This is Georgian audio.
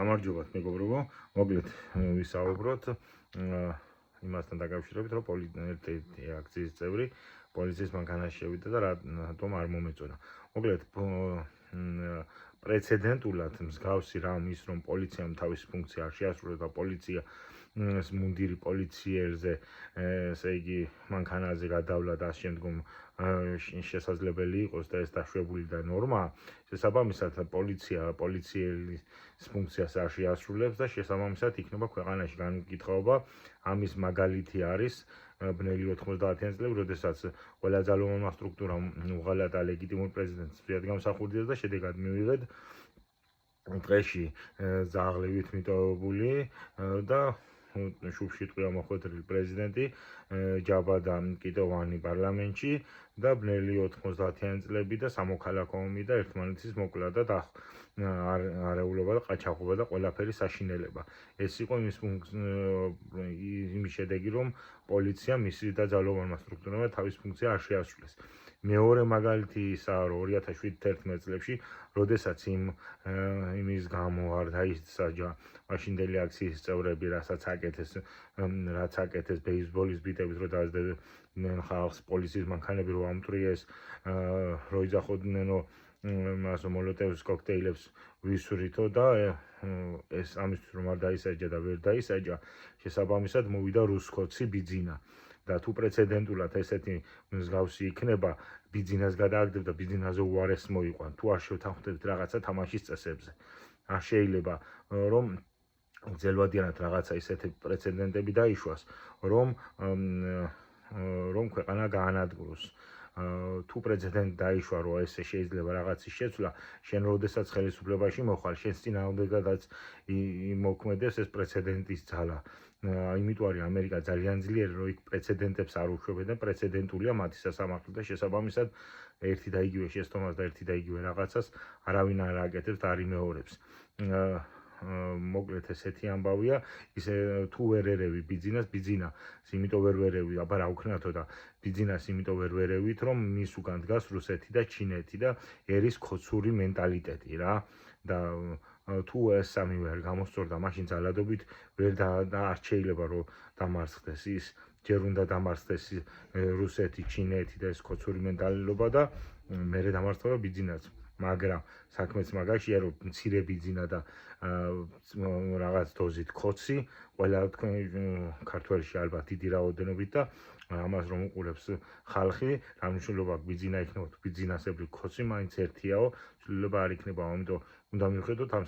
გამარჯობათ მეგობრებო, მოკლედ ვისაუბროთ იმასთან დაკავშირებით, რომ ერთ-ერთი აქციის წევრი პოლიციის მანქანაში შევიდა და რატომ არ მომეწონა. მოკლედ პრეცედენტულად მსგავსი რამ ის, რომ პოლიციამ თავისი ფუნქცია არ შეასრულა და პოლიცია მუნდირი პოლიციელზე, ესე იგი მანქანაზე გადავლა და შემდგომ შესაძლებელი იყოს და ეს დაშვებული და ნორმა, შესაბამისად პოლიცია პოლიციელის ფუნქციას არ შეასრულებს და შესაბამისად იქნება ქვეყანაში განუკითხაობა. ამის მაგალითი არის ბნელი 90-იან წლებში, როდესაც ყველა ძალოვანმა სტრუქტურამ უღალატა ლეგიტიმურ პრეზიდენტს გამსახურდიას და შედეგად მივიღეთ დღეში ზაღლებით მიტოვებული და შუბშიტყვია მოხვედრილი პრეზიდენტი ჯაბა და კიტოვანი პარლამენტში და ბნელი 90-იან წლები და სამოქალაქო ომი და ერთმანეთის მოკლა და არეულობა და ყაჩაღობა და ყველაფერი საშინელება. ეს იყო იმის შედეგი, რომ პოლიცია მისი და ძალოვანმა სტრუქტურებმა თავის ფუნქცია არ შეასრულეს. მეორე მაგალითი ისაა, რომ 2007-11 წლებში, როდესაც იმის გამო არ დაისაჯა მაშინდელი აქციის წევრები, რაც აკეთეს ბეისბოლის ბიტებით, რომ დაძდებდნენ ხალხს პოლიციის მანქანები რომ ამტვრიეს, რომ იძახოდნენ მოლოტოვის კოქტეილებს ვისვრითო და ეს ამისთვის რომ არ დაისაჯა და ვერ დაისაჯა, შესაბამისად მოვიდა რუსკოცი ბიძინა. და თუ პრეცედენტულად ესეთი მსგავსი იქნება, ბიძინას გადააგდებ და ბიძინაზე უარეს მოიყვან, თუ არ შევთანხმდებით რაღაცა თამაშის წესებზე. არ შეიძლება რომ ძელვადიანად რაღაცა ისეთი პრეცედენტები დაიშვას, რომ ქვეყანა გაანადგუროს. თუ პრეცედენტი დაიშვა, რომ ესე შეიძლება რაღაცის შეცვლა, შენ როდესაც ხელისუფლებაში მოხარ, შენს წინააღმდეგადაც იმოქმედებს ეს პრეცედენტის ძალა. იმიტომ არის ამერიკა ძალიან ძლიერი, რომ იქ პრეცედენტებს არ უშვებენ და პრეცედენტულია მათი სასამართლო და შესაბამისად ერთი და იგივე შეცდომას და ერთი და იგივე რაღაცას არავინ არ აკეთებს და არ იმეორებს. მოკლედ ესეთი ამბავია, ისე თუ ვერ ერევი ბიძინას, ბიძინას იმიტომ ვერ ვერევი, აბა რა უქნათო და ბიძინას იმიტომ ვერ ვერევით, რომ მის უკან დგას რუსეთი და ჩინეთი და ერის ქოცური მენტალიტეტი რა და თუ ეს სამივე არ გამოსწორდა, მაშინ ძალადობით ვერ არ შეიძლება რომ დამარცხდეს ის, ჯერ უნდა დამარცხდეს რუსეთი, ჩინეთი და ეს ქოცური მენტალობა და მერე დამარცხება ბიძინას. მაგრამ საქმეც მაგაშია, რომ მცირე ბიძინა და რაღაც დოზით ქოცი, ყველა თქვენ ქართველში ალბათ დიდი რაოდენობით და ამას რომ უყურებს ხალხი, რა მნიშვნელობა აქვს ბიძინა იქნება თუ ბიძინასებრი ქოცი, მაინც ერთიაო, ცვლილება არ იქნება, ამიტომ უნდა მივხედოთ ამ